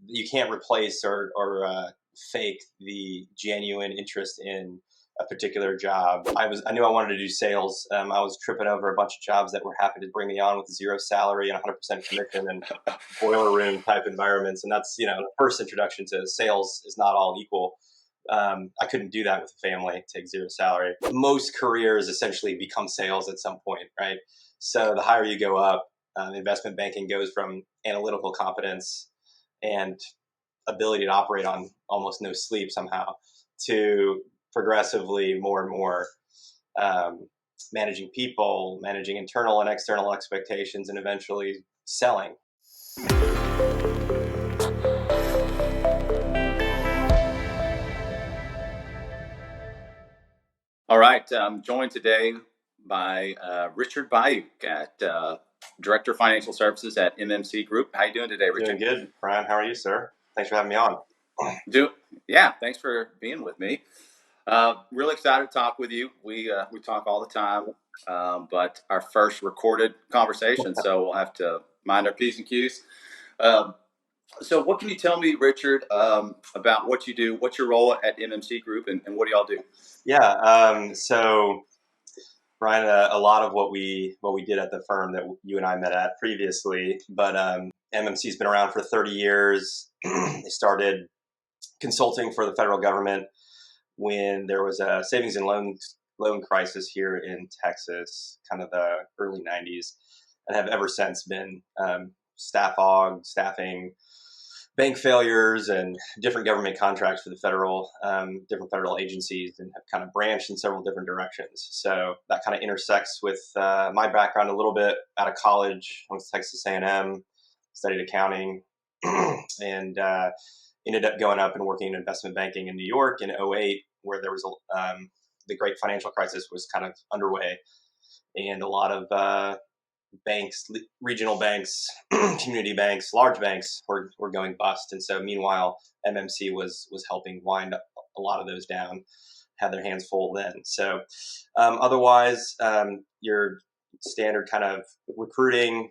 you can't replace or fake the genuine interest in a particular job. I knew I wanted to do sales. I was tripping over a bunch of jobs that were happy to bring me on with zero salary and 100% commission and boiler room type environments. And that's, the first introduction to sales is not all equal. I couldn't do that with a family, take zero salary. Most careers essentially become sales at some point, right? So the higher you go up, investment banking goes from analytical competence and ability to operate on almost no sleep somehow to progressively more and more managing people, managing internal and external expectations, and eventually selling. All right, I'm joined today by Richard Bayyouk at Director of Financial Services at MMC Group. How are you doing today, Richard? Doing good, Brian. How are you, sir? Thanks for having me on. Thanks for being with me. Really excited to talk with you. We talk all the time, but our first recorded conversation, so we'll have to mind our P's and Q's. So what can you tell me, Richard, about what you do? What's your role at MMC Group, and what do y'all do? Yeah. So, Brian, a lot of what we did at the firm that you and I met at previously, but MMC's been around for 30 years. They started consulting for the federal government when there was a savings and loan crisis here in Texas, kind of the early 90s, and have ever since been staffing bank failures and different government contracts for the different federal agencies, and have kind of branched in several different directions. So that kind of intersects with my background a little bit. Out of college, I went to Texas A&M, studied accounting, and ended up going up and working in investment banking in New York in 2008, where there was the great financial crisis was kind of underway, and a lot of banks, regional banks, community banks, large banks were going bust. And so meanwhile, MMC was helping wind a lot of those down, had their hands full then. So otherwise, your standard kind of recruiting,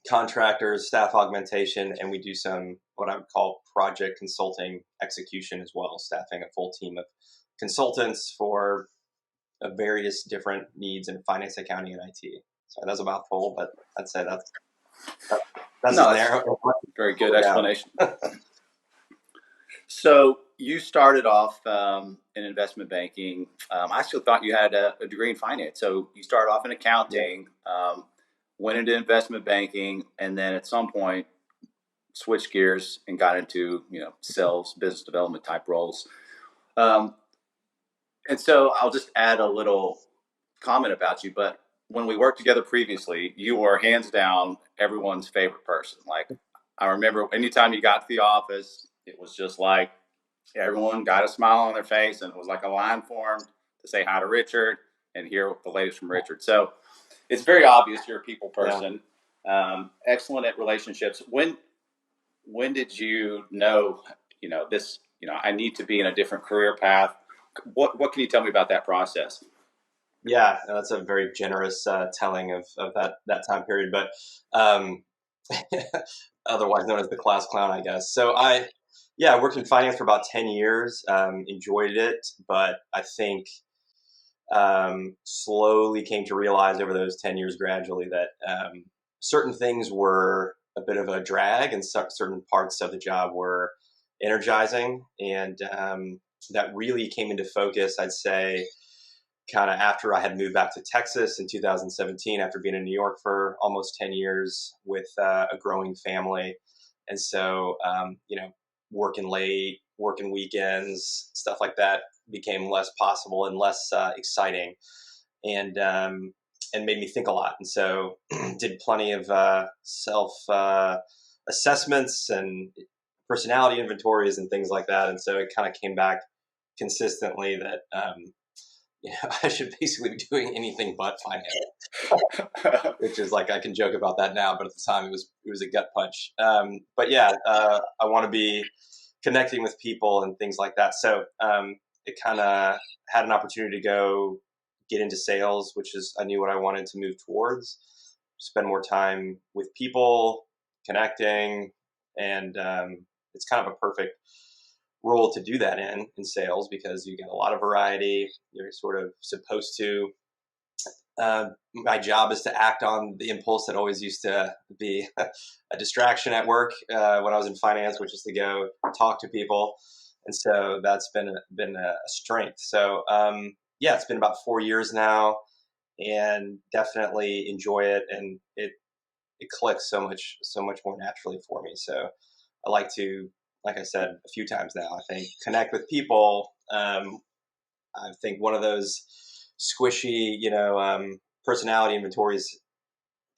contractors, staff augmentation, and we do some what I would call project consulting execution as well, staffing a full team of consultants for various different needs in finance, accounting, and IT. So that's a mouthful, but I'd say that's very good explanation. So you started off in investment banking. I actually thought you had a degree in finance. So you started off in accounting, went into investment banking, and then at some point switched gears and got into sales, business development type roles. And so I'll just add a little comment about you. But when we worked together previously, you were hands down everyone's favorite person. Like, I remember anytime you got to the office, it was just like everyone got a smile on their face, and it was like a line formed to say hi to Richard and hear the latest from Richard. So it's very obvious you're a people person. Excellent at relationships. When did you know, this, I need to be in a different career path? What can you tell me about that process? Yeah, that's a very generous telling of that time period, but otherwise known as the class clown, I guess. So I worked in finance for about 10 years, enjoyed it, but I think slowly came to realize over those 10 years gradually that certain things were a bit of a drag and certain parts of the job were energizing. And that really came into focus, I'd say, kind of after I had moved back to Texas in 2017, after being in New York for almost 10 years with a growing family. And so, working late, working weekends, stuff like that became less possible and less exciting, and made me think a lot. And so did plenty of self assessments and personality inventories and things like that. And so it kind of came back consistently that I should basically be doing anything but finance, which is like, I can joke about that now, but at the time it was a gut punch. But I want to be connecting with people and things like that. So it kind of had an opportunity to go get into sales, which is, I knew what I wanted to move towards, spend more time with people, connecting, And it's kind of a perfect role to do that in sales, because you get a lot of variety. You're sort of supposed to. My job is to act on the impulse that always used to be a distraction at work when I was in finance, which is to go talk to people, and so that's been a strength. So yeah, it's been about 4 years now, and definitely enjoy it, and it clicks so much more naturally for me. So I like to, like I said a few times now, I think connect with people. I think one of those squishy, personality inventories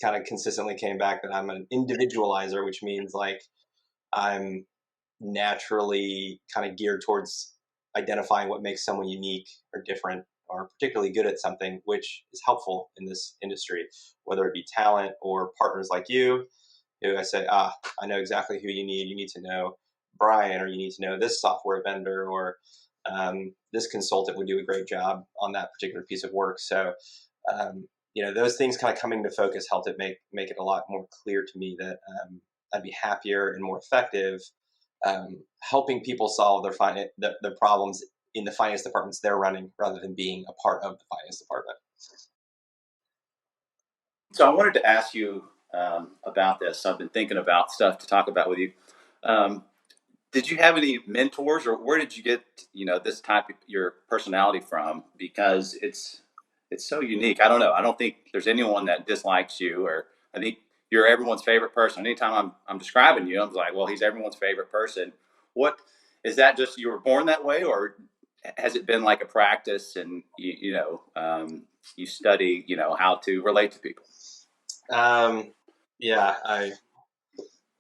kind of consistently came back that I'm an individualizer, which means like I'm naturally kind of geared towards identifying what makes someone unique or different or particularly good at something, which is helpful in this industry, whether it be talent or partners like you, who I say, I know exactly who you need. You need to know Brian, or you need to know this software vendor, or this consultant would do a great job on that particular piece of work. So, those things kind of coming to focus helped it make it a lot more clear to me that I'd be happier and more effective helping people solve their problems in the finance departments they're running, rather than being a part of the finance department. So I wanted to ask you about this. I've been thinking about stuff to talk about with you. Um, did you have any mentors, or where did you get this type of your personality from? Because it's so unique. I don't know. I don't think there's anyone that dislikes you, or I think you're everyone's favorite person. Anytime I'm describing you, I'm like, well, he's everyone's favorite person. What is that? Just you were born that way, or has it been like a practice, and you study how to relate to people? Yeah,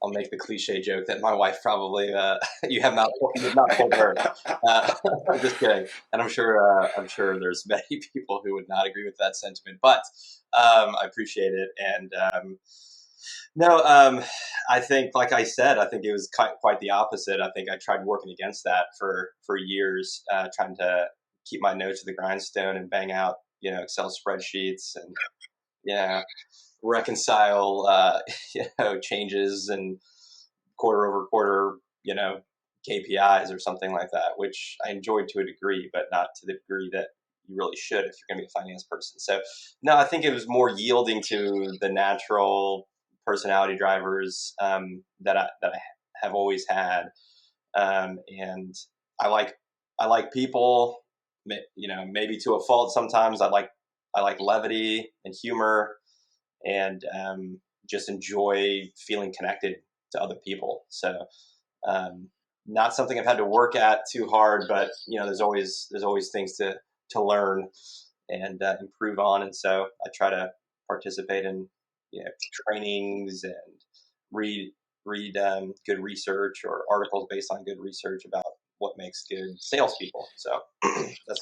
I'll make the cliche joke that my wife probably you have not told her. I'm just kidding, and I'm sure there's many people who would not agree with that sentiment, but I appreciate it. And no, I think, like I said, I think it was quite the opposite. I think I tried working against that for years, trying to keep my nose to the grindstone and bang out Excel spreadsheets and reconcile changes and quarter over quarter KPIs or something like that, which I enjoyed to a degree, but not to the degree that you really should if you're going to be a finance person. So no, I think it was more yielding to the natural personality drivers that I have always had, and I like people, maybe to a fault sometimes. I like levity and humor, and just enjoy feeling connected to other people. So not something I've had to work at too hard, but there's always things to learn and improve on. And so I try to participate in trainings and read good research or articles based on good research about what makes good salespeople. So that's.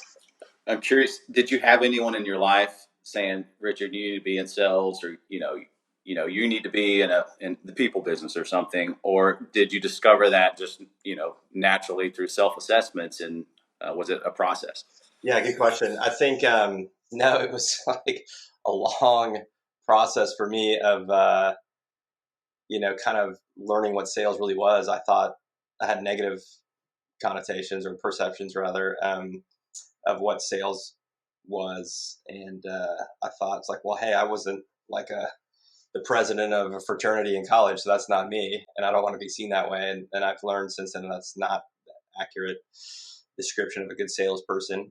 I'm curious, did you have anyone in your life saying, Richard, you need to be in sales, or you need to be in the people business or something, or did you discover that just naturally through self-assessments, and was it a process? Yeah, good question. I think no, it was like a long process for me of kind of learning what sales really was. I thought I had negative connotations, or perceptions rather, of what sales was, and I thought it's like, well, hey, I wasn't like the president of a fraternity in college, so that's not me, and I don't want to be seen that way. And I've learned since then that's not accurate description of a good salesperson.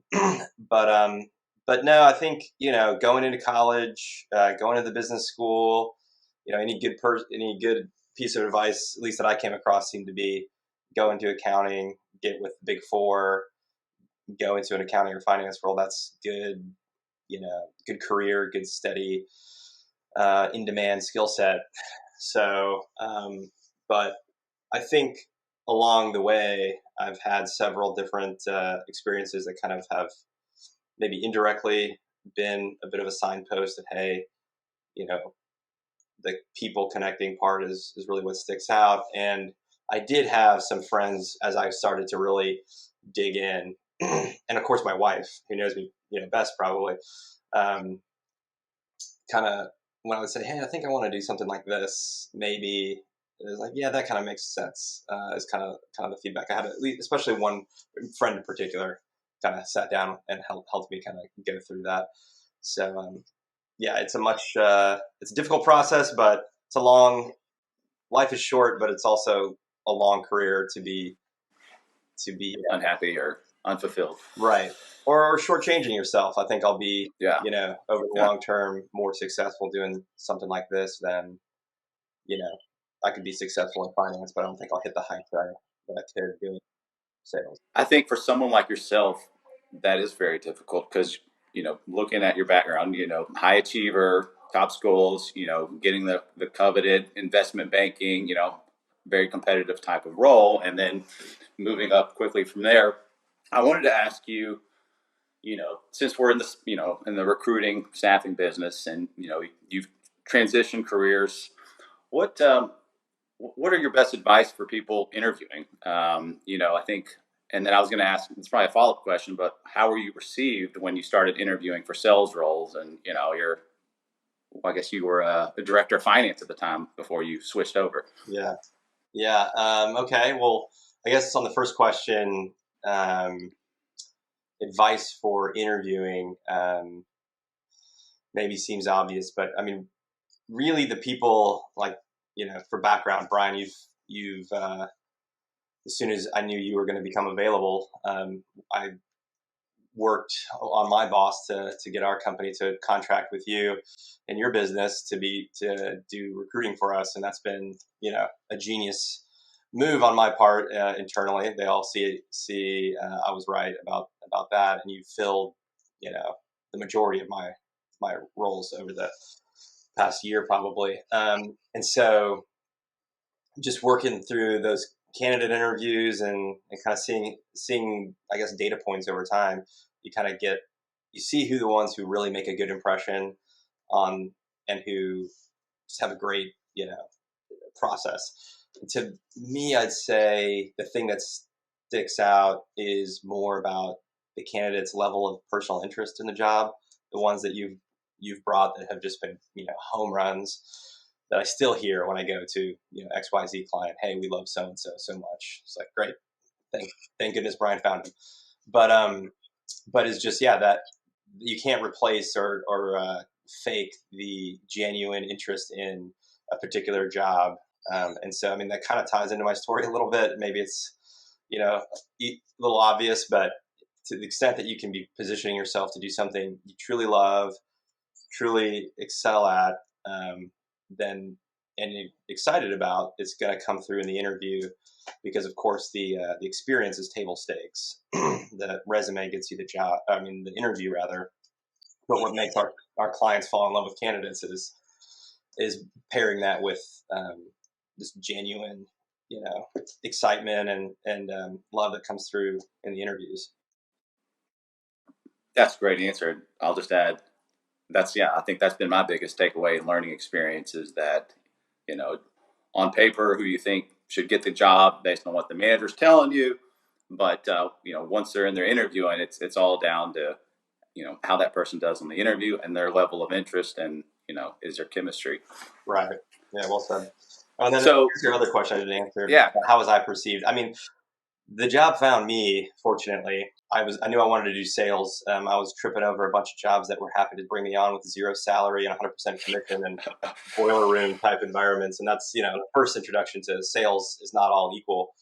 but no, I think going into college, going to the business school, any good piece of advice, at least that I came across, seemed to be go into accounting, get with the Big Four, go into an accounting or finance role. That's good, good career, good steady, in demand skill set. So, but I think along the way, I've had several different experiences that kind of have maybe indirectly been a bit of a signpost that, hey, the people connecting part is really what sticks out. And I did have some friends as I started to really dig in, and of course my wife, who knows me best probably, kind of when I would say, hey, I think I want to do something like this, maybe was like, yeah, that kind of makes sense. Is kind of the feedback I had. At least, especially one friend in particular, kind of sat down and helped me kind of go through that. So yeah, it's a difficult process, but it's a long. Life is short, but it's also a long career to be unhappy or unfulfilled. Right. Or shortchanging yourself. I think I'll be, Yeah. over the long term, more successful doing something like this than, I could be successful in finance, but I don't think I'll hit the heights that I could doing sales. I think for someone like yourself, that is very difficult because, looking at your background, high achiever, top schools, getting the coveted investment banking, very competitive type of role, and then moving up quickly from there. I wanted to ask you, since we're in this, in the recruiting staffing business, and you've transitioned careers, what are your best advice for people interviewing? I think, and then I was going to ask, it's probably a follow-up question, but how were you received when you started interviewing for sales roles? And I guess you were a director of finance at the time before you switched over. Yeah. Okay. Well, I guess on the first question, advice for interviewing maybe seems obvious, but I mean, really, the people for background, Brian, you've as soon as I knew you were going to become available, I worked on my boss to get our company to contract with you and your business to do recruiting for us, and that's been a genius move on my part internally. They all see I was right about that, and you filled the majority of my roles over the past year probably, and so just working through those candidate interviews and kind of seeing I guess data points over time, you see who the ones who really make a good impression on and who just have a great process. And to me, I'd say the thing that sticks out is more about the candidate's level of personal interest in the job. The ones that you've brought that have just been home runs that I still hear when I go to XYZ client. Hey, we love so and so so much. It's like, great, thank goodness Brian found him. But it's just that you can't replace or fake the genuine interest in a particular job. And so I mean that kind of ties into my story a little bit. Maybe it's a little obvious, but to the extent that you can be positioning yourself to do something you truly love, truly excel at, then and you're excited about, it's going to come through in the interview, because of course the experience is table stakes. The resume gets you the job. I mean the interview rather. But what makes our clients fall in love with candidates is pairing that with this genuine excitement and love that comes through in the interviews. That's a great answer. I'll just add, I think that's been my biggest takeaway and learning experience is that, on paper, who you think should get the job based on what the manager's telling you. But, once they're in their interview, and it's all down to, how that person does on the interview and their level of interest and, is there chemistry. Right. Yeah, well said. And then So, here's your other question I didn't answer. Yeah. How was I perceived? I mean, the job found me, fortunately. I knew I wanted to do sales. I was tripping over a bunch of jobs that were happy to bring me on with zero salary and 100% commission and boiler room type environments. And that's, the first introduction to sales is not all equal.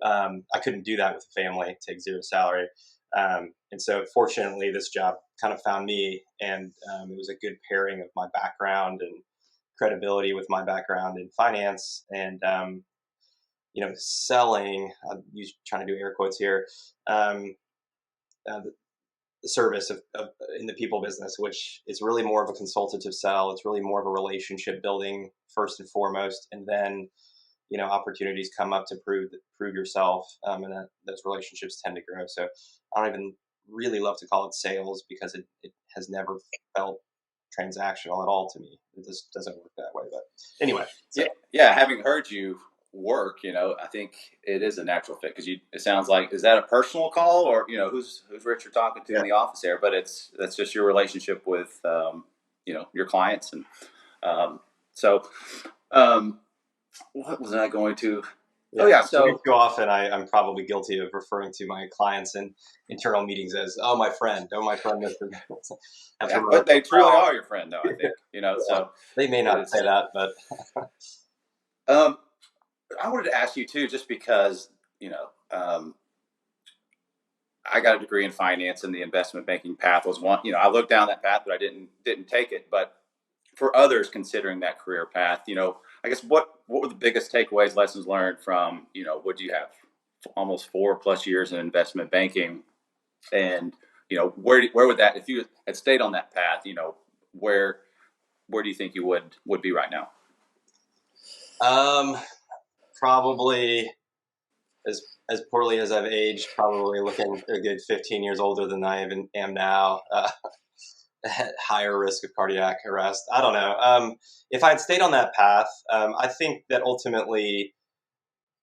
I couldn't do that with a family, take zero salary. And so fortunately, this job kind of found me, and it was a good pairing of my background and credibility with my background in finance and, selling, I'm trying to do air quotes here, the service of in the people business, which is really more of a consultative sell. It's really more of a relationship building first and foremost, and then opportunities come up to prove yourself, and those relationships tend to grow. So I don't even really love to call it sales because it has never felt transactional at all to me. It just doesn't work that way. But anyway, so. Yeah, having heard you work, I think it is a natural fit because it sounds like, is that a personal call or who's Richard talking to in the office there? But that's just your relationship with your clients, and so What was I going to? Yeah. Oh yeah. Way So too often, I'm probably guilty of referring to my clients in internal meetings as, "Oh, my friend. Oh, my friend." Mr. I have to yeah, remember, but they truly well, are your friend, though. I think yeah, So they may not it's. say that, but Um, I wanted to ask you too, just because I got a degree in finance, and the investment banking path was one. I looked down that path, but I didn't take it. But for others considering that career path, I guess what were the biggest takeaways, lessons learned from what you have almost 4+ years in investment banking, and where would that, if you had stayed on that path, where where do you think you would be right now? um, probably as poorly as I've aged, probably looking a good 15 years older than I even am now. At higher risk of cardiac arrest. I don't know. If I'd stayed on that path, I think that ultimately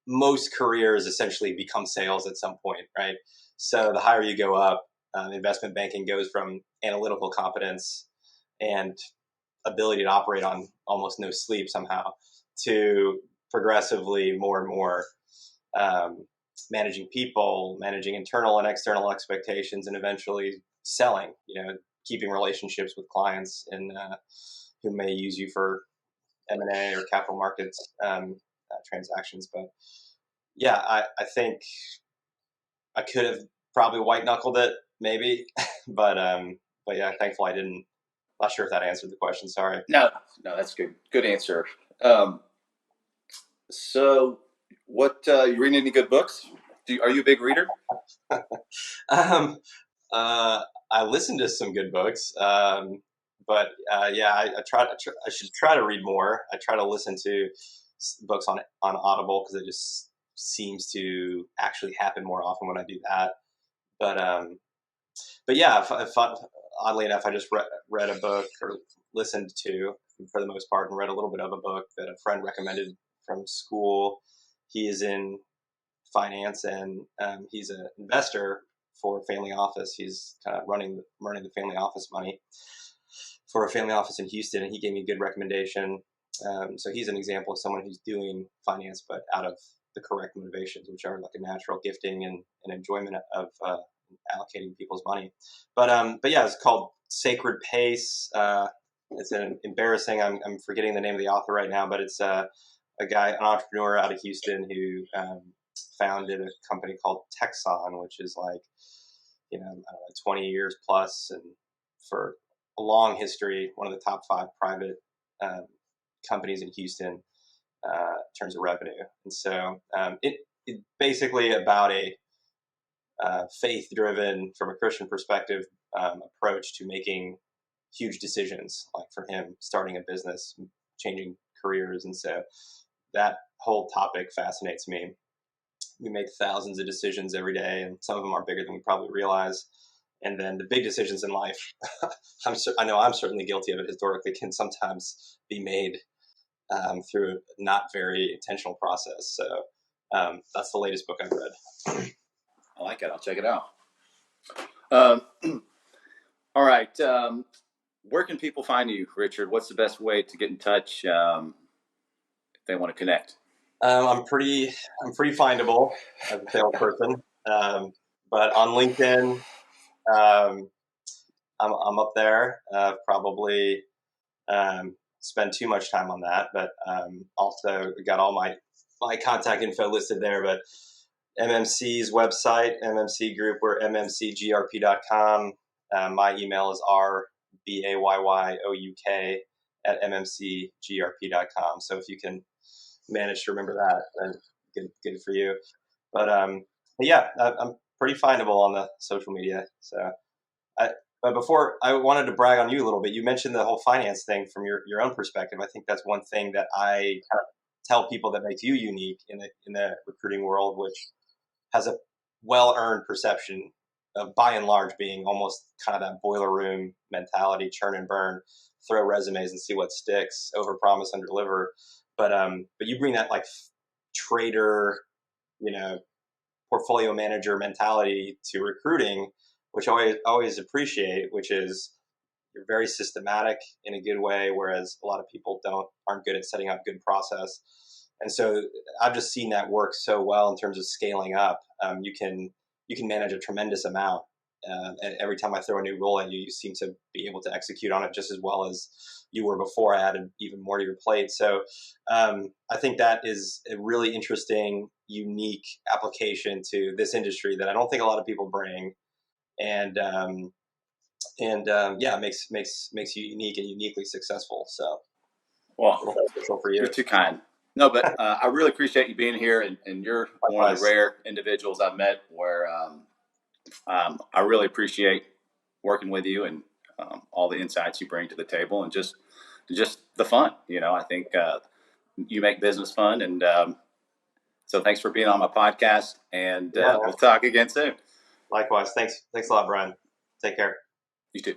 most careers essentially become sales at some point, right? So the higher you go up, investment banking goes from analytical competence and ability to operate on almost no sleep somehow to progressively more and more um, managing people, managing internal and external expectations, and eventually selling. Keeping relationships with clients and who may use you for M&A or capital markets transactions. But yeah, I think I could have probably white knuckled it, maybe, but yeah, thankfully I didn't. Not sure if that answered the question. Sorry. No, no, that's good. Good answer. Um, so, what you reading any good books? Are you a big reader? um, I listened to some good books, but yeah, I should try to read more. I try to listen to books on Audible because it just seems to actually happen more often when I do that. But but yeah, oddly enough, I just read a book or listened to, for the most part, and read a little bit of a book that a friend recommended from school. He is in finance, and he's an investor for a family office. He's kind of running the family office money for a family office in Houston, and he gave me a good recommendation. So he's an example of someone who's doing finance, but out of the correct motivations, which are like a natural gifting and enjoyment of allocating people's money. But yeah, it's called Sacred Pace. It's an embarrassing. I'm forgetting the name of the author right now, but it's a guy, an entrepreneur out of Houston who founded a company called Texon, which is like, I don't know, 20 years plus, and for a long history, one of the top 5 private um, companies in Houston in terms of revenue. And so it basically about a faith-driven, from a Christian perspective, approach to making huge decisions, like for him starting a business, changing careers. And so that whole topic fascinates me. We make thousands of decisions every day, and some of them are bigger than we probably realize. And then the big decisions in life, I know I'm certainly guilty of it historically, can sometimes be made through a not very intentional process. So that's the latest book I've read. I like it. I'll check it out. Um, all right. Where can people find you, Richard? What's the best way to get in touch if they want to connect? I'm pretty findable as a salesperson, but on LinkedIn, um, I'm up there. Probably spend too much time on that, but also got all my contact info listed there. But MMC's website, MMC Group, we're mmcgrp.com. My email is rbayyouk at mmcgrp.com. So if you can manage to remember that, then good for you. But yeah, I'm pretty findable on the social media. So but before, I wanted to brag on you a little bit. You mentioned the whole finance thing from your own perspective. I think that's one thing that I kind of tell people that makes you unique in the recruiting world, which has a well-earned perception of, by and large, being almost kind of that boiler room mentality, churn and burn, throw resumes and see what sticks, over promise, under deliver. But you bring that like trader, you know, portfolio manager mentality to recruiting, which I always appreciate, which is you're very systematic in a good way, whereas a lot of people aren't good at setting up good process. And so I've just seen that work so well in terms of scaling up. You can manage a tremendous amount. And every time I throw a new role at you, you seem to be able to execute on it just as well as you were before I added even more to your plate. So I think that is a really interesting, unique application to this industry that I don't think a lot of people bring. And yeah, it makes you unique and uniquely successful. So, well, special for you. You're too kind. No, but I really appreciate you being here, and you're one of the rare individuals I've met where I really appreciate working with you and all the insights you bring to the table, and just the fun. I think you make business fun, and so thanks for being on my podcast, and we'll talk again soon. Likewise. Thanks a lot, Brian. Take care. You too.